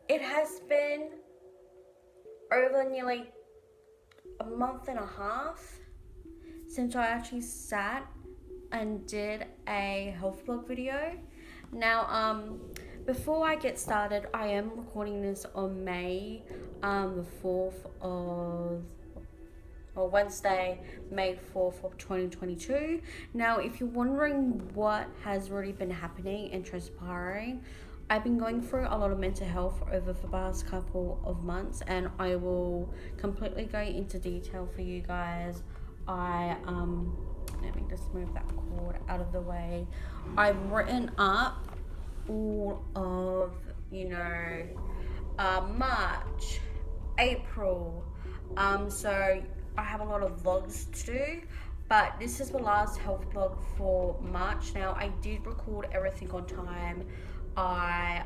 It has been over nearly a month and a half since I actually sat and did a health blog video. Now, before I get started, I am recording this on May the 4th of, or Wednesday, May 4th of 2022. Now, if you're wondering what has really been happening and transpiring, I've been going through a lot of mental health over the past couple of months, and I will completely go into detail for you guys. Let me just move that cord out of the way. I've written up all of, March, April, so I have a lot of vlogs to do, but this is the last health vlog for March. Now, I did record everything on time. I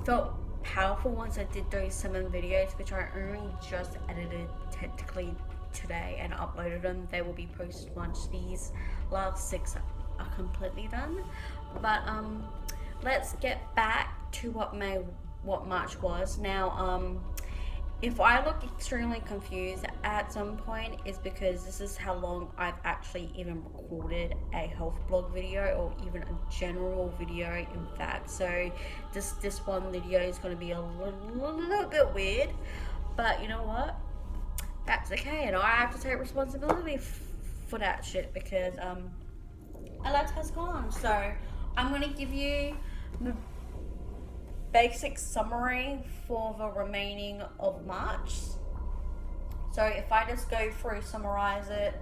felt powerful once I did those 7 videos, which I only just edited technically today and uploaded them. They will be posted once these last 6 are completely done. But let's get back to what March was. Now, if I look extremely confused at some point, is because this is how long I've actually even recorded a health blog video, or even a general video, in fact. So this one video is going to be a little bit weird, but you know what? That's okay, and I have to take responsibility for that shit, because a lot has gone. So I'm going to give you the basic summary for the remaining of March. So if I just go through, summarize it,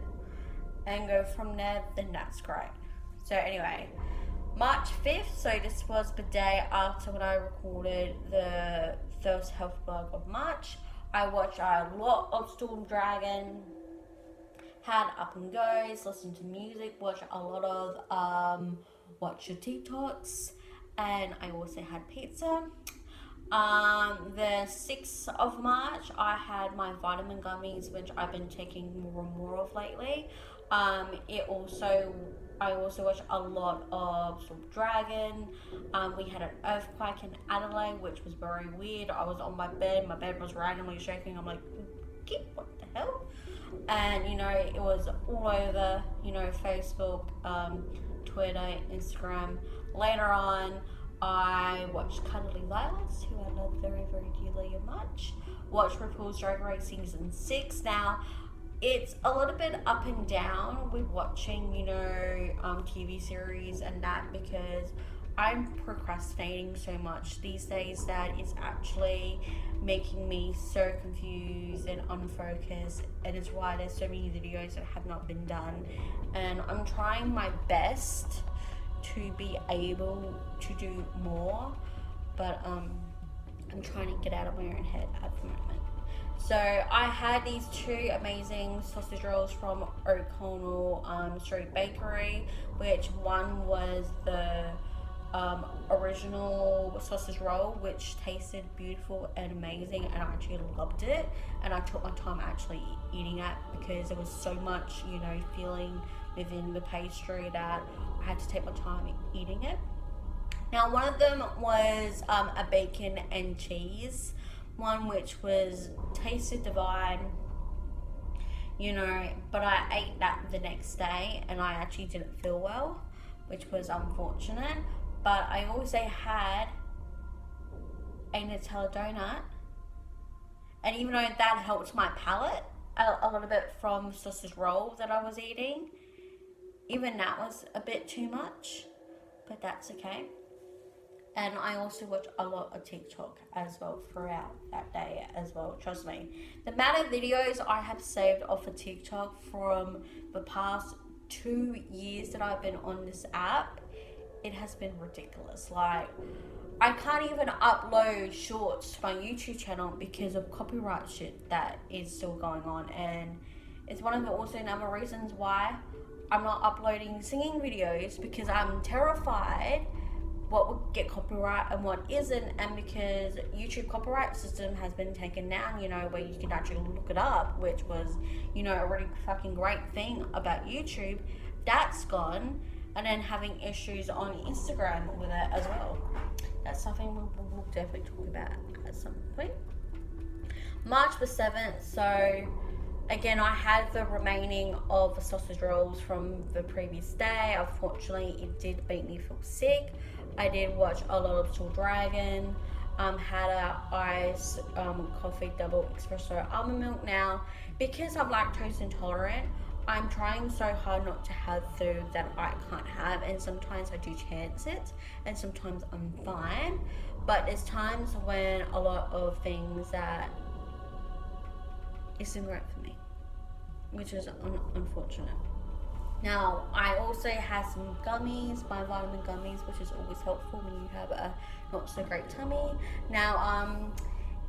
and go from there, then that's great. So anyway, March 5th, so this was the day after when I recorded the first health blog of March. I watched a lot of Storm Dragon, had up and goes, listened to music, watched a lot of watch your TikToks, and I also had pizza. The 6th of March, I had my vitamin gummies, which I've been taking more and more of lately. I also watched a lot of Storm Dragon. We had an earthquake in Adelaide, which was very weird. I was on my bed was randomly shaking. I'm like, what the hell? And it was all over, Facebook, Twitter, Instagram. Later on, I watched Cuddly Violets, who I love very, very dearly and much. Watched RuPaul's Drag Race Season 6. Now, it's a little bit up and down with watching, TV series and that, because I'm procrastinating so much these days that it's actually making me so confused and unfocused, and it's why there's so many videos that have not been done. And I'm trying my best to be able to do more, but I'm trying to get out of my own head at the moment. So I had these 2 amazing sausage rolls from O'Connell Street Bakery, which one was the original sausage roll, which tasted beautiful and amazing, and I actually loved it, and I took my time actually eating it because there was so much, you know, filling within the pastry that I had to take my time eating it. Now, one of them was a bacon and cheese one, which was tasted divine, you know, but I ate that the next day and I actually didn't feel well, which was unfortunate. But I also had a Nutella donut, and even though that helped my palate a little bit from sausage roll that I was eating, even that was a bit too much, but that's okay. And I also watched a lot of TikTok as well throughout that day as well, trust me. The amount of videos I have saved off of TikTok from the past 2 years that I've been on this app, it has been ridiculous. Like, I can't even upload shorts to my YouTube channel because of copyright shit that is still going on. And it's one of the also number reasons why I'm not uploading singing videos, because I'm terrified what would get copyright and what isn't, and because YouTube copyright system has been taken down, you know, where you can actually look it up, which was, you know, a really fucking great thing about YouTube, that's gone. And then having issues on Instagram with it as well. That's something we'll definitely talk about at some point. March the 7th, so again, I had the remaining of the sausage rolls from the previous day. Unfortunately, it did make me feel sick. I did watch a lot of Soul Dragon, had a iced coffee double espresso almond milk. Now, because I'm lactose intolerant, I'm trying so hard not to have food that I can't have, and sometimes I do chance it, and sometimes I'm fine, but there's times when a lot of things that isn't right for me, which is unfortunate. Now, I also have some gummies, my vitamin gummies, which is always helpful when you have a not so great tummy. Now,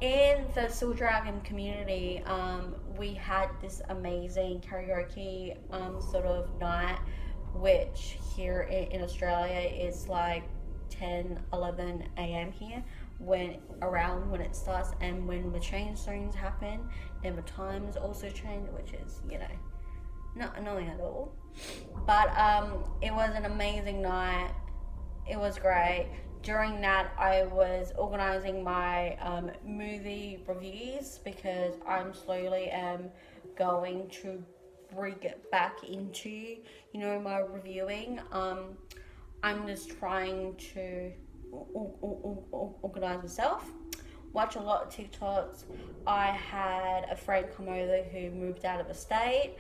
in the Soul Dragon community, we had this amazing karaoke sort of night, which here in Australia is like 10, 11 a.m. here, when it starts, and when the change zones happen, then the times also change, which is, you know, not annoying at all. But it was an amazing night. It was great. During that, I was organising my movie reviews, because I'm slowly going to bring it back into, you know, my reviewing. I'm just trying to organise myself, watch a lot of TikToks. I had a friend come over who moved out of the state,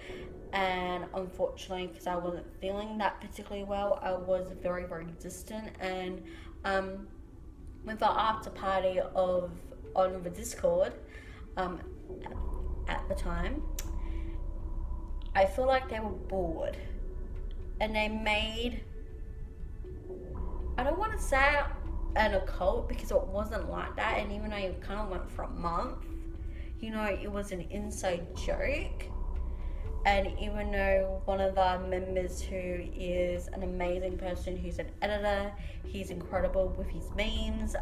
and unfortunately, because I wasn't feeling that particularly well, I was very, very distant. And with the after party on the Discord at the time, I feel like they were bored, and they made, I don't want to say an occult, because it wasn't like that, and even though it kind of went for a month, you know, it was an inside joke. And even though one of our members, who is an amazing person, who's an editor, he's incredible with his memes,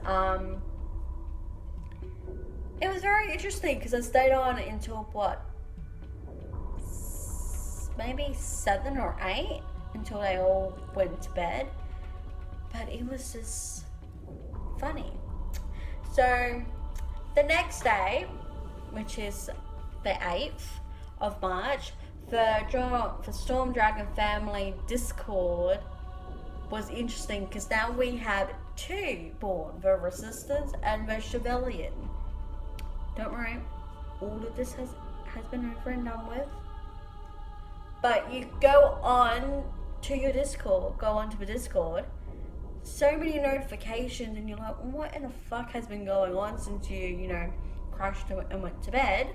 it was very interesting, because I stayed on until maybe 7 or 8, until they all went to bed. But it was just funny. So the next day, which is the 8th of March, the Storm Dragon family Discord was interesting, because now we have 2 born, the Resistance and the Chevalier. Don't worry, all of this has been over and done with. But you go on to your Discord, go onto the Discord, so many notifications, and you're like, what in the fuck has been going on since you know, crashed and went to bed?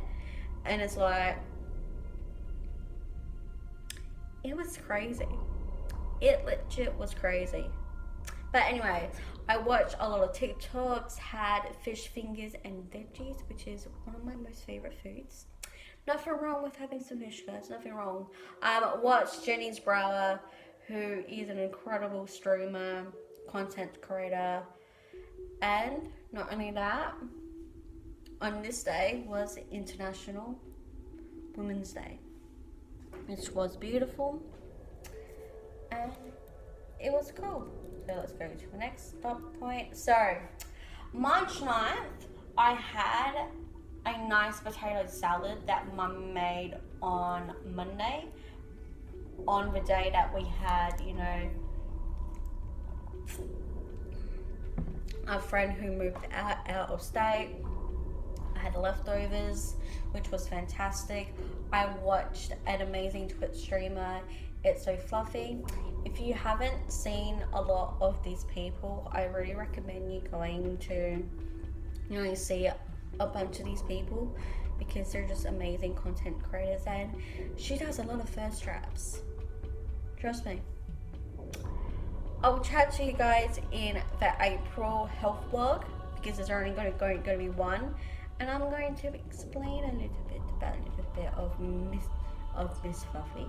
And it's like, it was crazy. It legit was crazy. But anyway, I watched a lot of TikToks, had fish fingers and veggies, which is one of my most favorite foods. Nothing wrong with having some fish, guys, nothing wrong. Watched Jenny's Brower, who is an incredible streamer, content creator, and not only that, on this day was International Women's Day, which was beautiful, and it was cool. So let's go to the next stop point. So March 9th, I had a nice potato salad that Mum made on Monday, on the day that we had, you know, a friend who moved out of state. I had leftovers, which was fantastic. I watched an amazing Twitch streamer, It's So Fluffy. If you haven't seen a lot of these people, I really recommend you going to, you know, see a bunch of these people, because they're just amazing content creators, and she does a lot of thirst traps. Trust me. I will chat to you guys in the April health vlog, because there's only going to be one, and I'm going to explain a little bit about Miss Fluffy,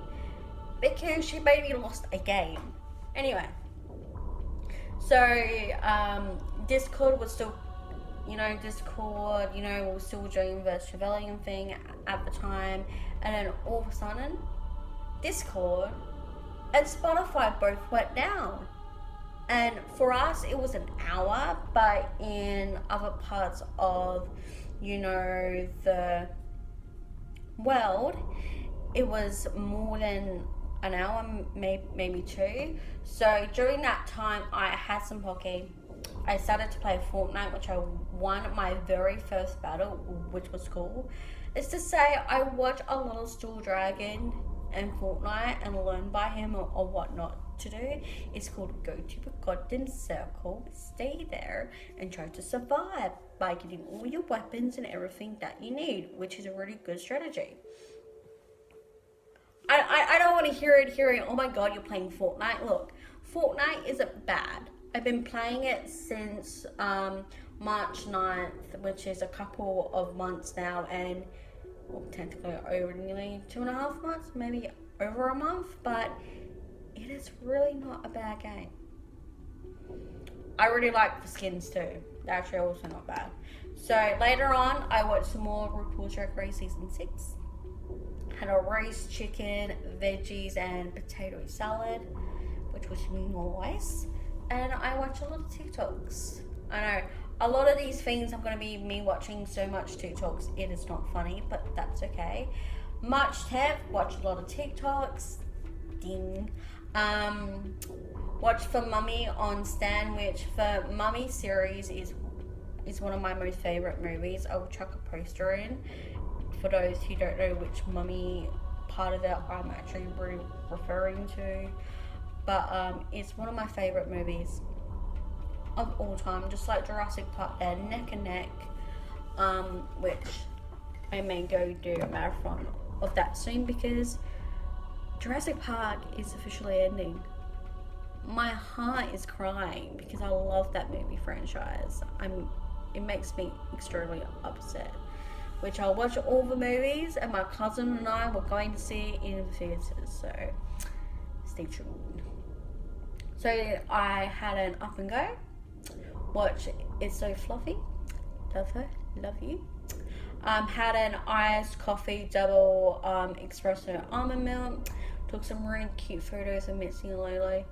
because she maybe lost a game. Anyway, so Discord was still, you know, was still doing the Trevelyan thing at the time, and then all of a sudden, Discord and Spotify both went down. And for us, it was an hour, but in other parts of, you know, the world, it was more than an hour, maybe two. So during that time, I had some hockey. I started to play Fortnite, which I won my very first battle, which was cool. It's to say, I watch a lot of Steel Dragon and Fortnite and learn by him or what not to do. It's called go to the goddamn circle, stay there, and try to survive by getting all your weapons and everything that you need, which is a really good strategy. I don't want to hear it, oh my god, you're playing Fortnite. Look, Fortnite isn't bad. I've been playing it since March 9th, which is a couple of months now, and well, technically over nearly 2.5 months, maybe over a month, but it is really not a bad game. I really like the skins too. They're actually also not bad. So later on, I watched some more RuPaul's Drag Race Season 6. Had a roast chicken, veggies, and potato salad, which was nice. And I watch a lot of TikToks. I know, a lot of these things I'm going to be me watching so much TikToks, it is not funny, but that's okay. March 10th, watch a lot of TikToks. Ding. Watch For Mummy on Stan, which the Mummy series is one of my most favourite movies. I will chuck a poster in for those who don't know which Mummy part of that I'm actually referring to. But it's one of my favourite movies of all time, just like Jurassic Park. They're neck and neck, which I may go do a marathon of that soon, because Jurassic Park is officially ending. My heart is crying because I love that movie franchise. It makes me extremely upset, which I'll watch all the movies, and my cousin and I were going to see in the theatres, so stay tuned. So I had an up and go, watch It's So Fluffy, love her, love you. Had an iced coffee double espresso almond milk, took some really cute photos of Mitzi and Lolo.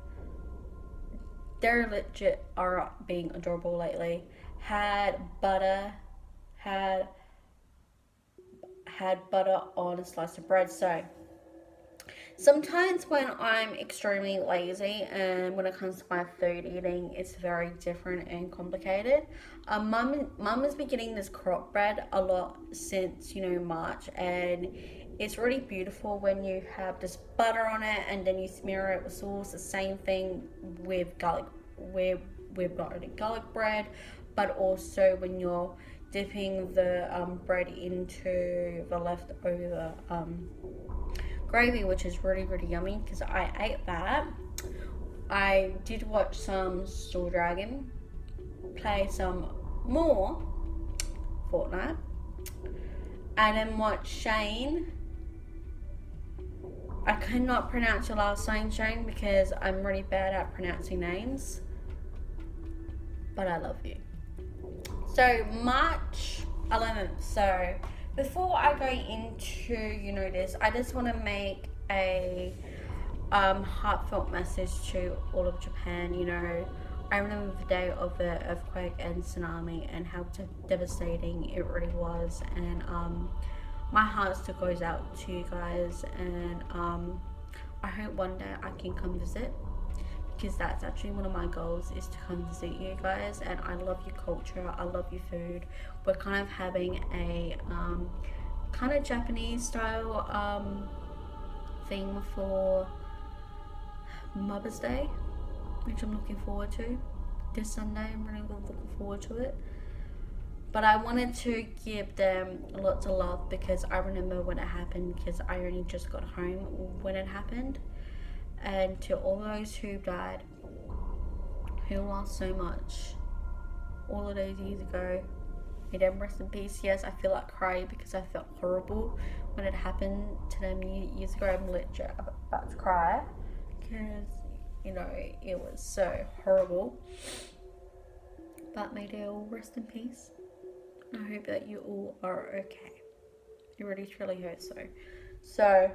They're legit are being adorable lately. Had butter, had butter on a slice of bread. So sometimes when I'm extremely lazy and when it comes to my food eating, it's very different and complicated. Mum has been getting this crock bread a lot since, you know, March, and it's really beautiful when you have this butter on it and then you smear it with sauce. The same thing with garlic, with not only garlic bread, but also when you're dipping the bread into the leftover gravy, which is really, really yummy, because I ate that. I did watch some Steel Dragon, play some more Fortnite, and then watch Shane. I could not pronounce your last name, Shane, because I'm really bad at pronouncing names, but I love you. So March 11th, so before I go into, you know, this, I just want to make a heartfelt message to all of Japan. You know, I remember the day of the earthquake and tsunami and how devastating it really was, and my heart still goes out to you guys, and I hope one day I can come visit, because that's actually one of my goals, is to come visit you guys. And I love your culture, I love your food. We're kind of having a kind of Japanese style thing for Mother's Day, which I'm looking forward to this Sunday. I'm really looking forward to it. But I wanted to give them lots of love, because I remember when it happened, because I only just got home when it happened. And to all those who died, who lost so much all of those years ago, may them rest in peace. Yes, I feel like crying because I felt horrible when it happened to them years ago. I'm literally about to cry, because, you know, it was so horrible. But may they all rest in peace. I hope that you all are okay. It really truly hurts though. So,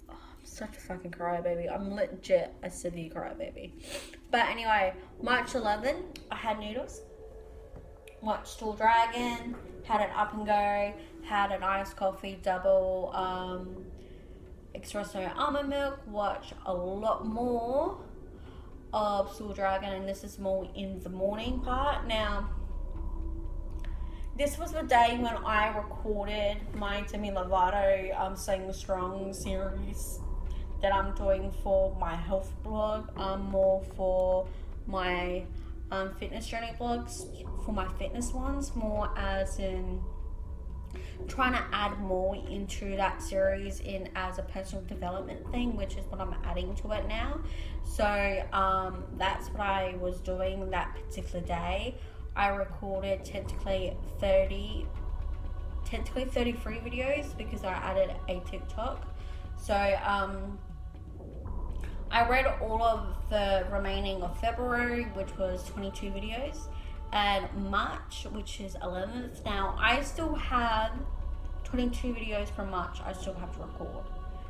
oh, I'm such a fucking crybaby. I'm legit a severe crybaby. But anyway, March 11, I had noodles. Watched Tall Dragon, had an up and go, had an iced coffee double espresso almond milk. Watched a lot more of Tall Dragon, and this is more in the morning part. Now, this was the day when I recorded my Demi Lovato Staying Strong series that I'm doing for my health blog, more for my fitness journey blogs, for my fitness ones, more as in trying to add more into that series in as a personal development thing, which is what I'm adding to it now. So that's what I was doing that particular day. I recorded technically 33 videos, because I added a TikTok. So I read all of the remaining of February, which was 22 videos, and March, which is 11th. Now I still have 22 videos from March I still have to record,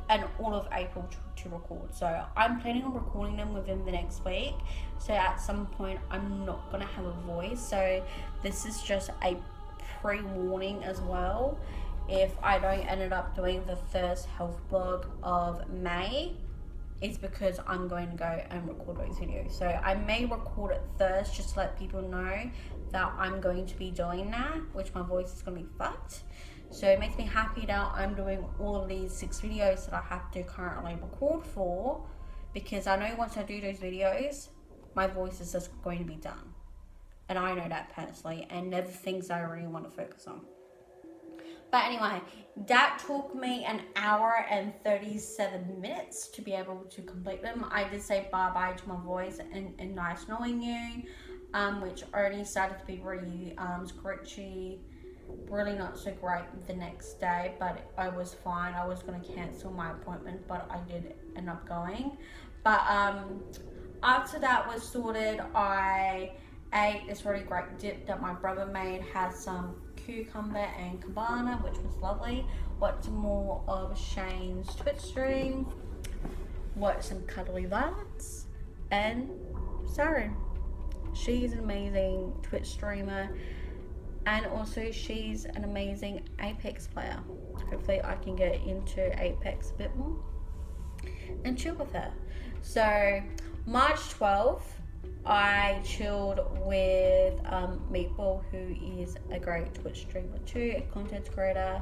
and all of April to record. So I'm planning on recording them within the next week. So at some point I'm not gonna have a voice. So this is just a pre-warning as well. If I don't end up doing the first health blog of May, it's because I'm going to go and record those videos. So I may record it first, just to let people know that I'm going to be doing that, which my voice is going to be fucked. So it makes me happy that I'm doing all of these 6 videos that I have to currently record for, because I know once I do those videos, my voice is just going to be done. And I know that personally, and they're the things I really want to focus on. But anyway, that took me an hour and 37 minutes to be able to complete them. I did say bye-bye to my voice and nice knowing you, which only started to be really scratchy, really not so great the next day, but I was fine. I was going to cancel my appointment, but I did end up going. But after that was sorted, I ate this really great dip that my brother made. Had some cucumber and cabana, which was lovely. Watched more of Shane's Twitch stream. Watched some cuddly violence. And Saren. She's an amazing Twitch streamer. And also she's an amazing Apex player. Hopefully I can get into Apex a bit more and chill with her. So March 12th, I chilled with Meatball, who is a great Twitch streamer too, a content creator.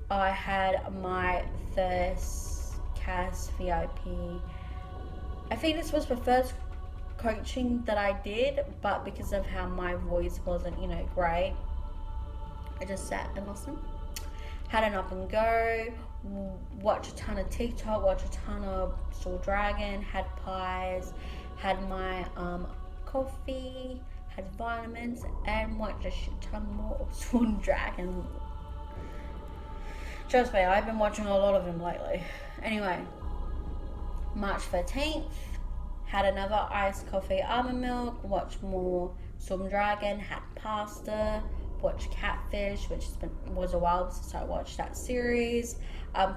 I had my first CAS VIP. I think this was the first coaching that I did, but because of how my voice wasn't, you know, great, I just sat and listened. Had an up and go, watched a ton of TikTok, watched a ton of Tall Dragon, had pies, had my coffee, had vitamins, and watched a shit ton more of Tall Dragon. Trust me, I've been watching a lot of him lately. Anyway, March 13th, had another iced coffee almond milk, watched more Tall Dragon, had pasta, watched Catfish, which was a while since I watched that series.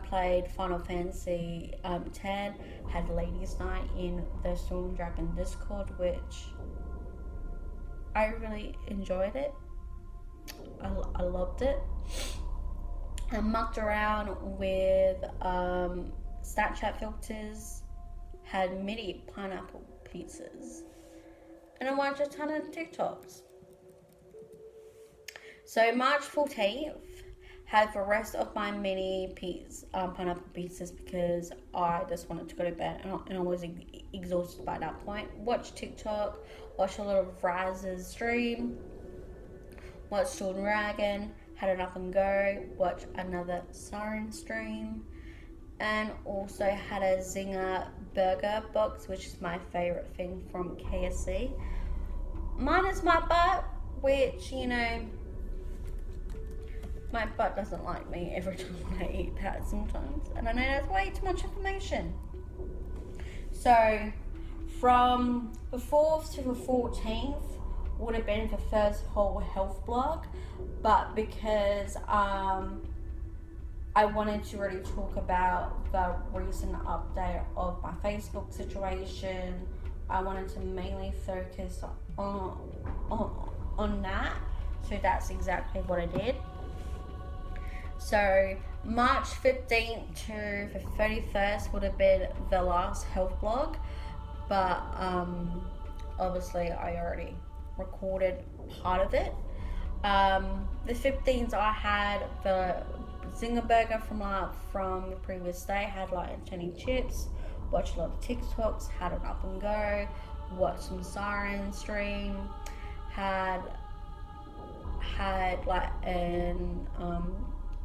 Played Final Fantasy 10. Had Ladies' Night in the Storm Dragon Discord, which I really enjoyed it. I loved it. I mucked around with Snapchat filters. Had mini pineapple pizzas. And I watched a ton of TikToks. So March 14th had the rest of my mini pineapple pizzas because I just wanted to go to bed and I was exhausted by that point. Watched TikTok, watched a lot of Raz's stream, watched Storm Dragon, had an up and go, watched another Siren stream, and also had a Zinger burger box, which is my favorite thing from KFC. Minus my butt, which, you know, my butt doesn't like me every time I eat that sometimes. And I know that's way too much information. So, from the 4th to the 14th would have been the first whole health blog. But because I wanted to really talk about the recent update of my Facebook situation, I wanted to mainly focus on that. So that's exactly what I did. So March 15th to the 31st would have been the last health blog, but obviously I already recorded part of it. The 15th I had the Zinger burger from the previous day, had like 20 chips, watched a lot of TikToks, had an up and go, watched some Siren stream, had like an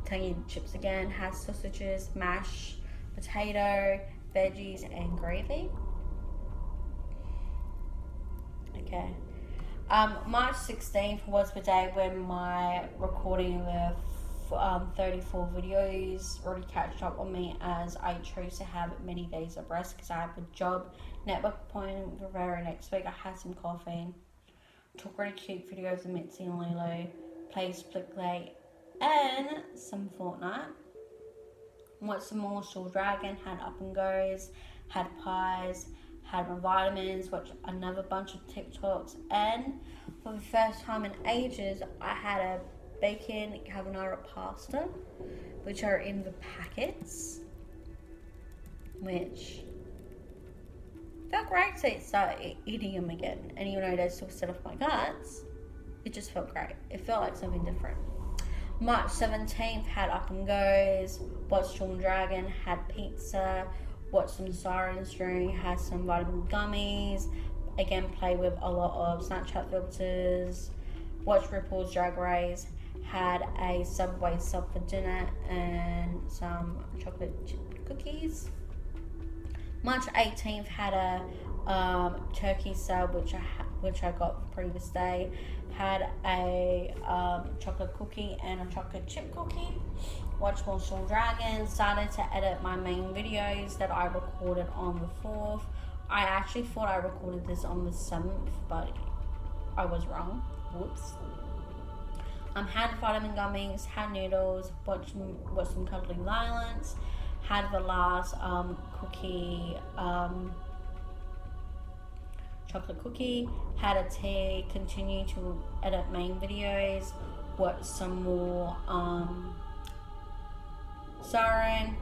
tangy chips again, had sausages, mashed potato, veggies and gravy. Okay. March 16th was the day when my recording the 34 videos already catched up on me, as I chose to have many days of rest because I have a job network appointment the very next week. I had some caffeine, took really cute videos of Mitzi and Lilo, played Split Play and some Fortnite, watched some more Storm Dragon, had up and goes, had pies, had my vitamins, watched another bunch of TikToks, and for the first time in ages I had a bacon carbonara pasta, which are in the packets, which felt great to start eating them again. And even though they still set off my guts, it just felt great. It felt like something different. March 17th had up and goes, watched Storm Dragon, had pizza, watched some Siren stream, had some vitamin gummies, again played with a lot of Snapchat filters, watched RuPaul's Drag Race, had a Subway sub for dinner and some chocolate chip cookies. March 18th had a turkey sub, which I got the previous day. Had a chocolate cookie and a chocolate chip cookie. Watched more Storm Dragon. Started to edit my main videos that I recorded on the 4th. I actually thought I recorded this on the 7th, but I was wrong. Whoops. Had vitamin gummies, had noodles, watched some Cuddly Violence, had the last cookie, chocolate cookie, had a tea, continued to edit main videos, watched some more Siren,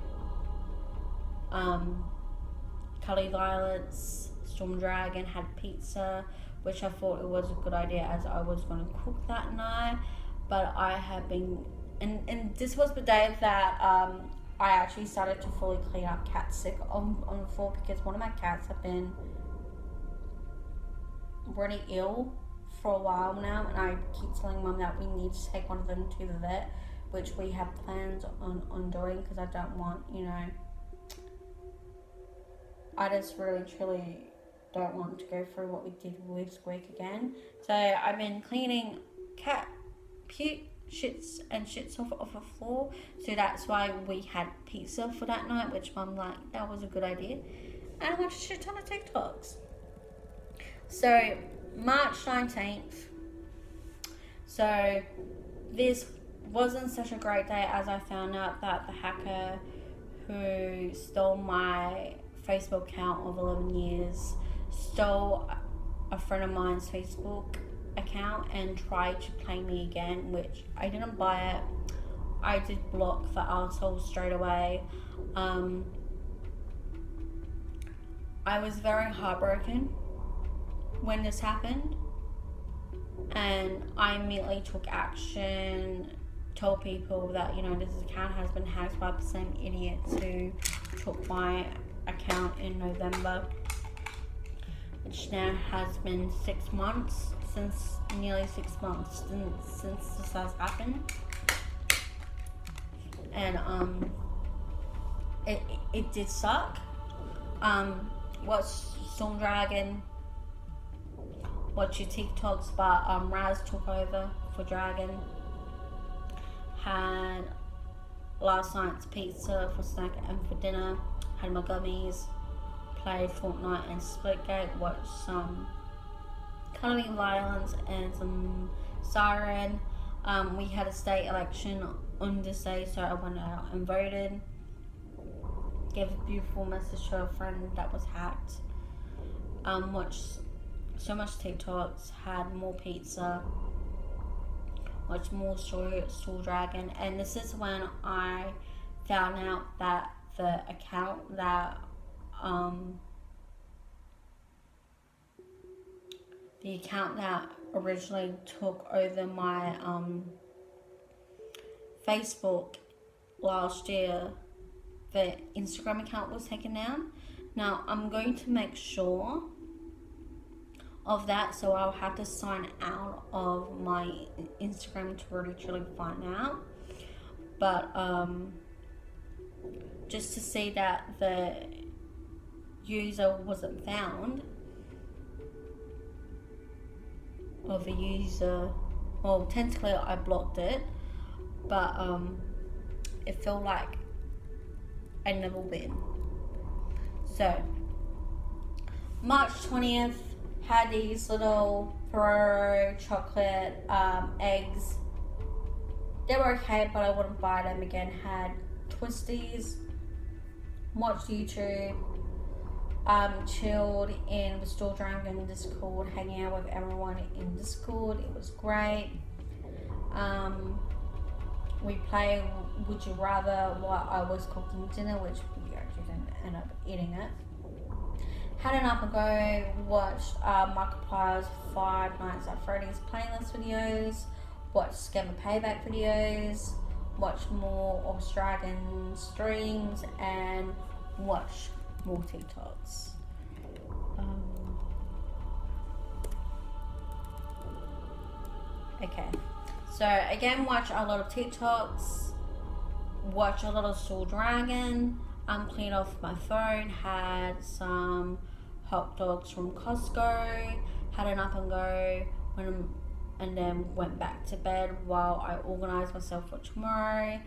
Cuddly Violence, Storm Dragon, had pizza, which I thought it was a good idea as I was going to cook that night. But I have been, and this was the day that I actually started to fully clean up cat sick on the floor, because one of my cats have been really ill for a while now, and I keep telling Mum that we need to take one of them to the vet, which we have plans on doing, because I don't want, you know, I just really truly don't want to go through what we did this week again. So I've been cleaning cat puke, shits off the floor, so that's why we had pizza for that night, which Mum liked. That was a good idea. And I watched a shit ton of TikToks. So March 19th, so this wasn't such a great day as I found out that the hacker who stole my Facebook account of 11 years stole a friend of mine's Facebook account and tried to play me again, which I didn't buy it. I did block the arsehole straight away. I was very heartbroken when this happened, and I immediately took action, told people that, you know, this account has been hacked by the same idiots who took my account in November, which now has been 6 months, nearly 6 months since this has happened. And it did suck. Watch Storm Dragon, watch your TikToks, but Raz took over for Dragon. Had last night's pizza for snack and for dinner. Had my gummies. Played Fortnite and Splitgate. Watched some Cuddling Violence and some Siren. We had a state election on this day, so I went out and voted. Gave a beautiful message to a friend that was hacked. Watched so much TikToks, had more pizza, watched more Soul Dragon, and this is when I found out that the account that originally took over my Facebook last year, the Instagram account was taken down. Now I'm going to make sure of that, so I'll have to sign out of my Instagram to really truly find out. But just to see that the user wasn't found, or the user, well, technically I blocked it, but it felt like I never been. So March 20th, had these little Ferrero chocolate eggs. They were okay, but I wouldn't buy them again. Had Twisties, watched YouTube, chilled in the Store Dragon Discord, hanging out with everyone in Discord. It was great. We played Would You Rather while I was cooking dinner, which we actually didn't end up eating it. Had an up and go, watched Markiplier's 5 Nights at Freddy's playlist videos, watched Scammer Payback videos, watched more Ops Dragon streams, and watched more TikToks. Okay, so again, watch a lot of TikToks, watch a lot of Soul Dragon, cleaned off my phone, had some hot dogs from Costco, had an up and go, and then went back to bed while I organised myself for tomorrow.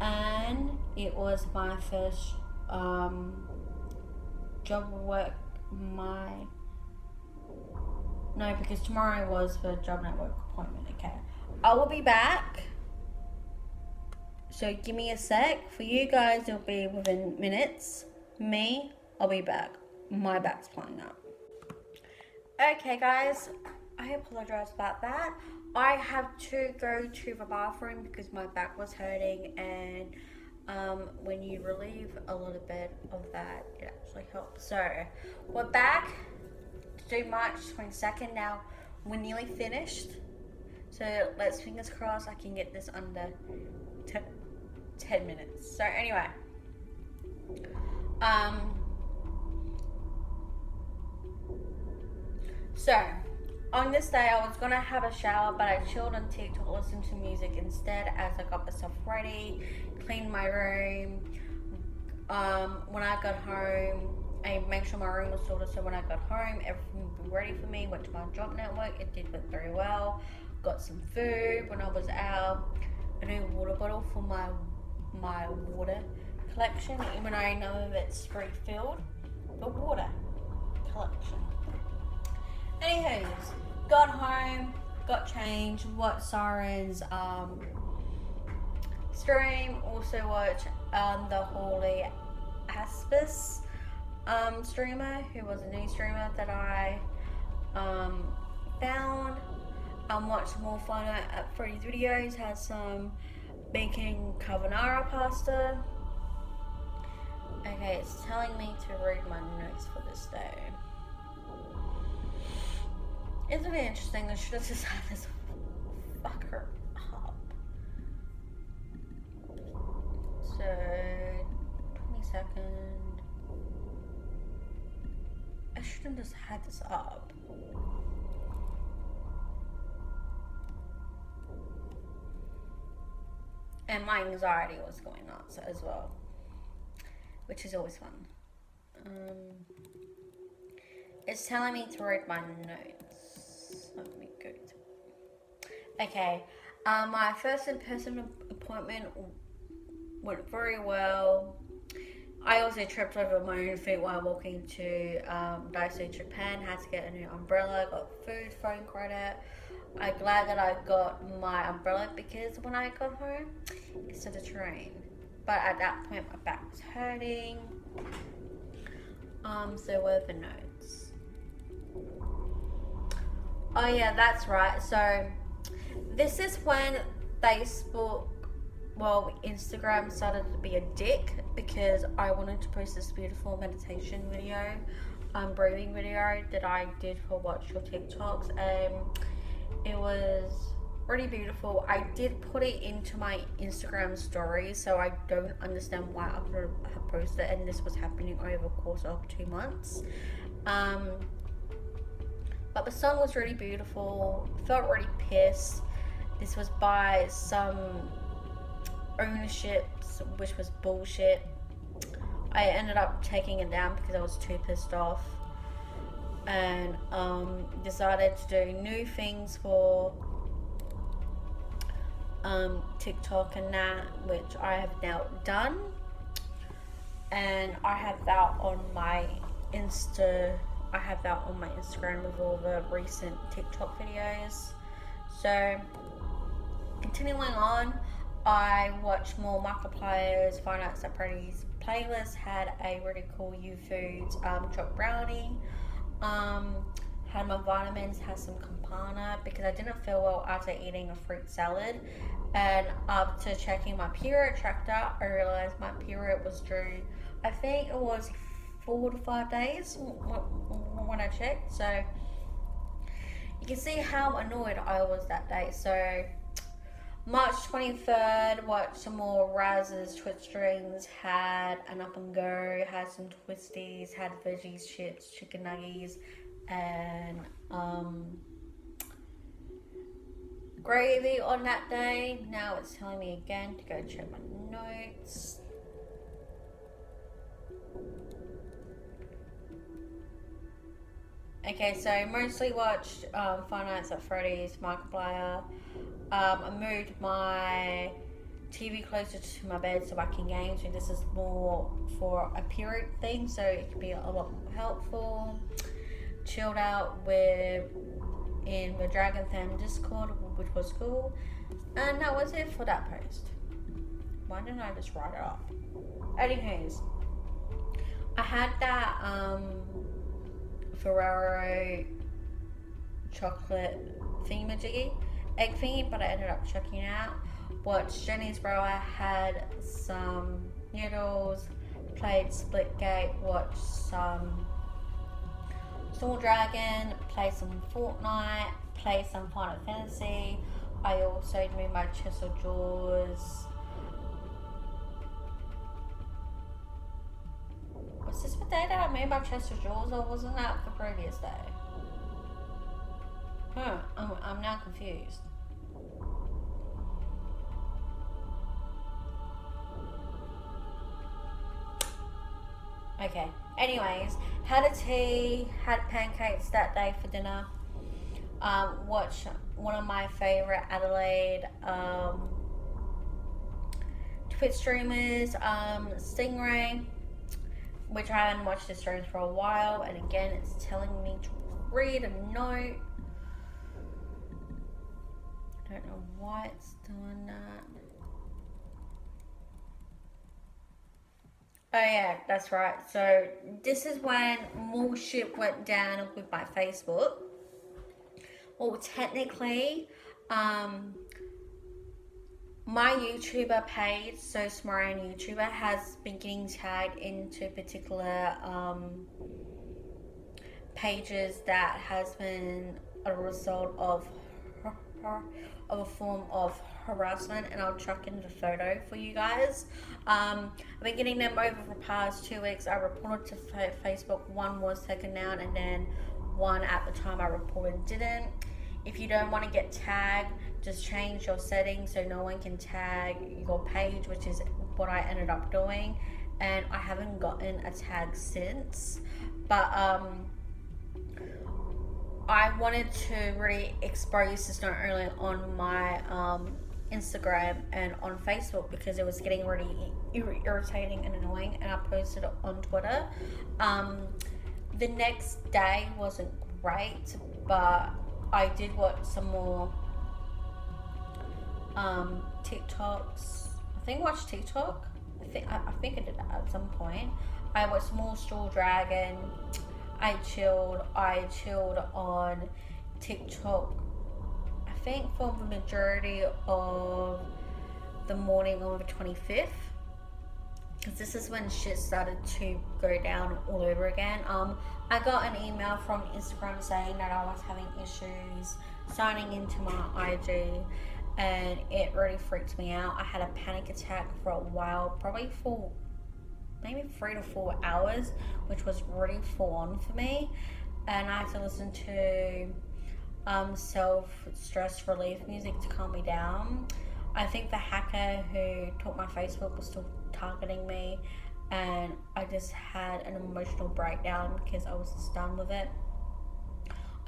And it was my first job work, no, because tomorrow was the job network appointment. Okay, I will be back, so give me a sec. For you guys, it'll be within minutes. Me, I'll be back. My back's playing up. Okay guys, I apologize about that. I have to go to the bathroom because my back was hurting, and when you relieve a little bit of that, it actually helps. So we're back to do March 22nd now. We're nearly finished, so let's fingers crossed I can get this under 10 minutes. So anyway, so on this day I was gonna have a shower, but I chilled on TikTok, listened to music instead as I got myself ready, cleaned my room. When I got home, I made sure my room was sorted, so when I got home, everything would be ready for me. Went to my job network, it did went very well. Got some food when I was out. A new water bottle for my water collection, even though I know that it's refilled. The water collection. Anywho, got home, got changed. Watch Siren's stream. Also watch the Holy Aspis streamer, who was a new streamer that I found. Watched more Five Nights at Freddy's videos. Had some making carbonara pasta. Okay, it's telling me to read my notes for this day. Isn't it interesting? I should have just had this fucker up. So, 22nd. I shouldn't have just had this up. And my anxiety was going nuts as well, which is always fun. It's telling me to read my notes. Let me go to... Okay, my first in-person appointment went very well. I also tripped over my own feet while walking to Daiso, Japan. Had to get a new umbrella, got food, phone credit. I'm glad that I got my umbrella because when I got home, it started to rain. But at that point, my back was hurting. So what are the notes? Oh yeah, that's right. So this is when Facebook, well, Instagram started to be a dick because I wanted to post this beautiful meditation video, breathing video that I did for Watch Your TikToks. It was really beautiful. I did put it into my Instagram story, so I don't understand why I could have posted it, and this was happening over the course of 2 months. But the song was really beautiful. Felt really pissed. This was by some ownerships, which was bullshit. I ended up taking it down because I was too pissed off, and decided to do new things for TikTok and that, which I have now done, and I have that on my Instagram with all the recent TikTok videos. So continuing on, I watched more Markiplier's Five Nights at Freddy's playlist. Had a really cool U Foods chocolate brownie. Had my vitamins, had some Campana because I didn't feel well after eating a fruit salad. And after checking my period tracker, I realized my period was due, I think it was 4 to 5 days when I checked. So you can see how annoyed I was that day. So March 23rd, watched some more Raz's Twitch strings, had an up and go, had some twisties, had veggies, chips, chicken nuggets, and gravy on that day. Now it's telling me again to go check my notes. Okay, so mostly watched Five Nights at Freddy's, Markiplier. I moved my TV closer to my bed so I can game. So this is more for a period thing, so it can be a lot more helpful. Chilled out in the Dragon Fan Discord, which was cool. And that was it for that post. Why didn't I just write it off? Anyways, I had that Ferrero chocolate thingamajiggy, egg thingy, but I ended up checking it out. Watched Jenny's Bro. I had some noodles, played Splitgate, watched some Storm Dragon, played some Fortnite, played some Final Fantasy. I also moved my chest of drawers. Was this the day that I made my chest of drawers, or wasn't that the previous day? I'm now confused. Okay, anyways, had a tea, had pancakes that day for dinner. Watched one of my favorite Adelaide Twitch streamers, Stingray, which I haven't watched the streams for a while, and again it's telling me to read a note. don't know why it's doing that. Oh yeah, that's right. So this is when more shit went down with my Facebook. Well, technically, my YouTuber page, Sophs Moran YouTuber, has been getting tagged into particular pages that has been a result of a form of harassment, and I'll chuck in the photo for you guys. I've been getting them over the past 2 weeks. I reported to Facebook. One was taken down, and then one at the time I reported didn't. If you don't want to get tagged, just change your settings so no one can tag your page, which is what I ended up doing, and I haven't gotten a tag since. But I wanted to really expose this not only on my Instagram and on Facebook, because it was getting really irritating and annoying, and I posted it on Twitter. The next day wasn't great, but I did watch some more TikToks. I think I watched TikTok. I think I did that at some point. I watched more Straw Dragon. I chilled on TikTok, I think, for the majority of the morning of the 25th, because this is when shit started to go down all over again. I got an email from Instagram saying that I was having issues signing into my IG, and it really freaked me out. I had a panic attack for a while, probably for maybe 3 to 4 hours, which was really full on for me, and I had to listen to self-stress relief music to calm me down. I think the hacker who took my Facebook was still targeting me, and I just had an emotional breakdown because I was just done with it.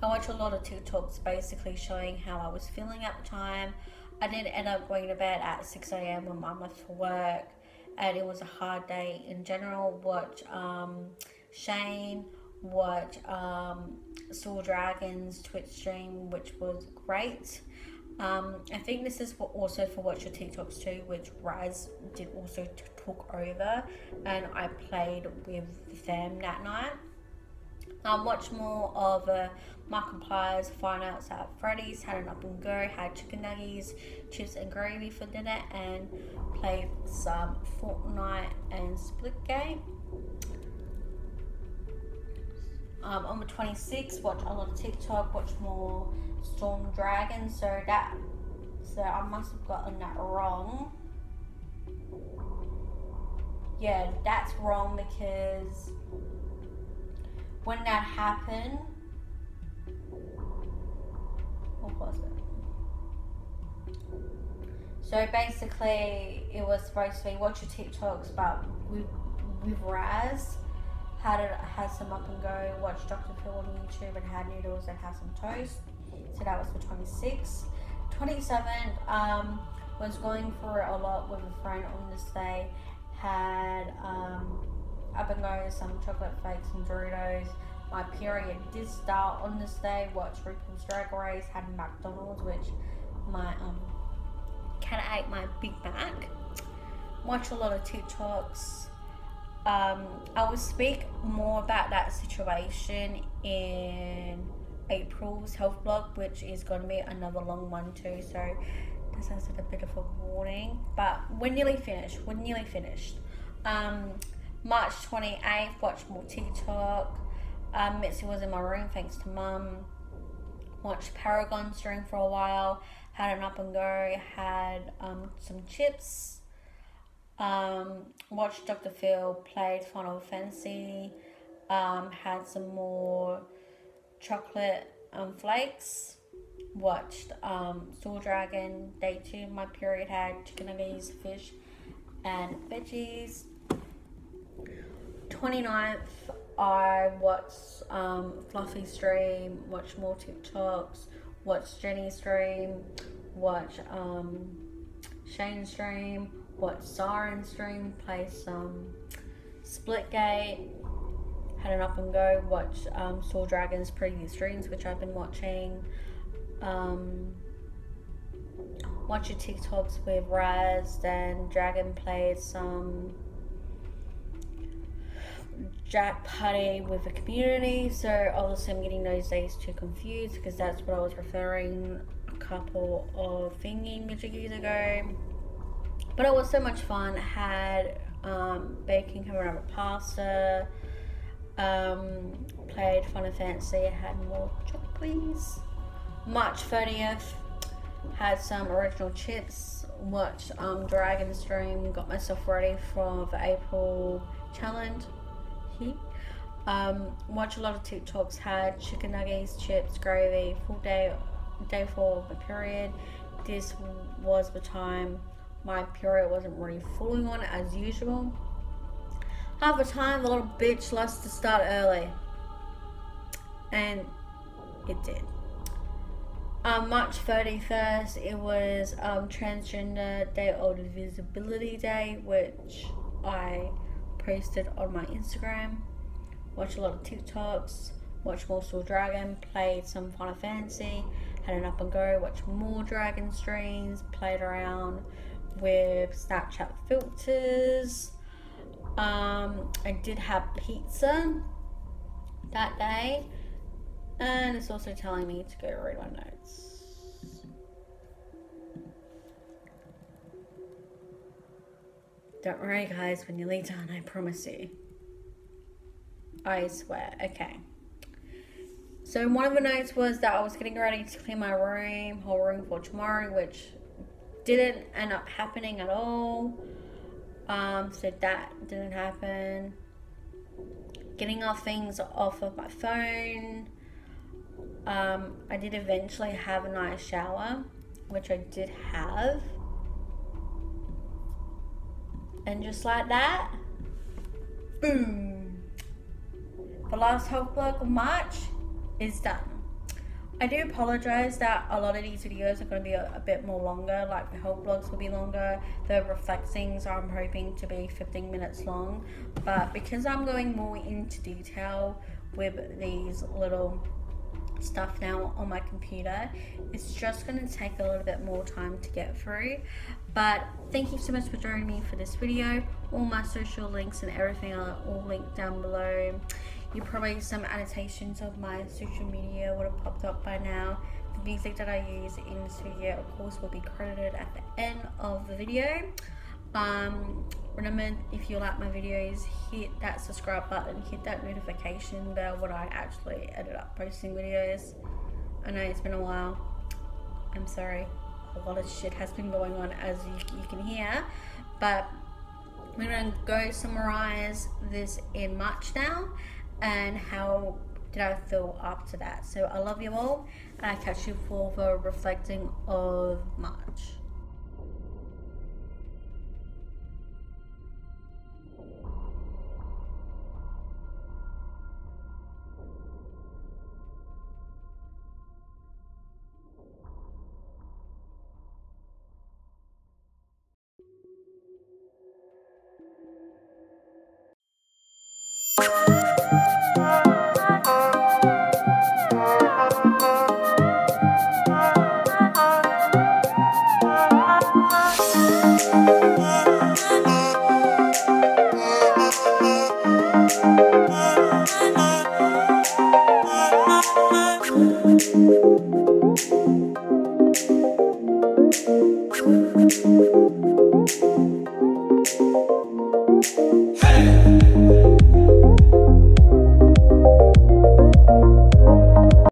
I watched a lot of TikToks basically showing how I was feeling at the time. I did end up going to bed at 6 a.m. when Mum left for work, and it was a hard day in general. Watch Shane, watch Soul Dragon's Twitch stream, which was great. I think this is also for Watch Your TikToks too, which Raz did also took over, and I played with them that night. Watch more of Markiplier's Fine Arts at Freddy's, had an up and go, had chicken nuggets, chips and gravy for dinner, and played some Fortnite and Splitgate. On the 26th, watch a lot of TikTok, watch more Storm Dragon, so I must have gotten that wrong. Yeah, that's wrong, because when that happened, what was it? So basically, it was supposed to be watch your TikToks, but with Raz, had some up and go, watch Dr. Phil on YouTube, and had noodles and had some toast. So that was the 26th. 27th, was going through a lot with a friend on this day. Had up and go, some chocolate flakes and Doritos. My period did start on this day. Watched RuPaul's Drag Race. Had McDonald's, which my cat ate my Big Mac. Watch a lot of TikToks. I will speak more about that situation in April's health blog, which is going to be another long one too, so this has a bit of a warning, but we're nearly finished. March 28th, watched more TikTok. Mitzi was in my room thanks to Mum. Watched Paragon stream for a while, had an up and go, had some chips. Watched Dr. Phil, played Final Fantasy, had some more chocolate flakes. Watched Soul Dragon, day 2, my period, had chicken nuggets, fish and veggies. 29th, I watched Fluffy stream, watched more TikToks, watched Jenny stream, watched Shane stream, watched Siren stream, play some Splitgate, had an up and go, watched Soul Dragon's previous streams, which I've been watching. watch your TikToks with Raz, then Dragon played some Jack Party with the community. So obviously I'm getting those days too confused because that's what I was referring a couple of thingy music ago. But it was so much fun. Had baking carbonara pasta, played Fun and Fancy, had more chocolate please. March 30th, had some original chips, watched Dragon stream, got myself ready for the April challenge. Watched a lot of TikToks, had chicken nuggets, chips, gravy, full day 4 of the period. This was the time my period wasn't really fully on as usual. Half the time the little bitch likes to start early, and it did. March 31st, it was Transgender Day of Visibility Day, which I posted on my Instagram. Watched a lot of TikToks, watched more Still Dragon, played some Final Fantasy, had an up and go, watched more Dragon streams, played around with Snapchat filters. I did have pizza that day, and it's also telling me to go read my notes. Don't worry guys, we're nearly done, I promise you. I swear. Okay. So one of the notes was that I was getting ready to clean my whole room for tomorrow, which didn't end up happening at all. So that didn't happen. Getting off things off of my phone. I did eventually have a nice shower, which I did have. And just like that, boom, the last health block of March is done. I do apologize that a lot of these videos are going to be a bit more longer, like the health vlogs will be longer, the reflectings I'm hoping to be 15 minutes long, but because I'm going more into detail with these little stuff now on my computer, it's just going to take a little bit more time to get through. But thank you so much for joining me for this video. All my social links and everything are all linked down below. You probably some annotations of my social media would have popped up by now. The music that I use in this video, of course, will be credited at the end of the video. Remember, if you like my videos, hit that subscribe button, hit that notification bell when I actually ended up posting videos. I know it's been a while. I'm sorry. A lot of shit has been going on, as you can hear. But we're going to go summarize this in March now, and how did I feel after that. So I love you all, and I catch you for the reflecting of March.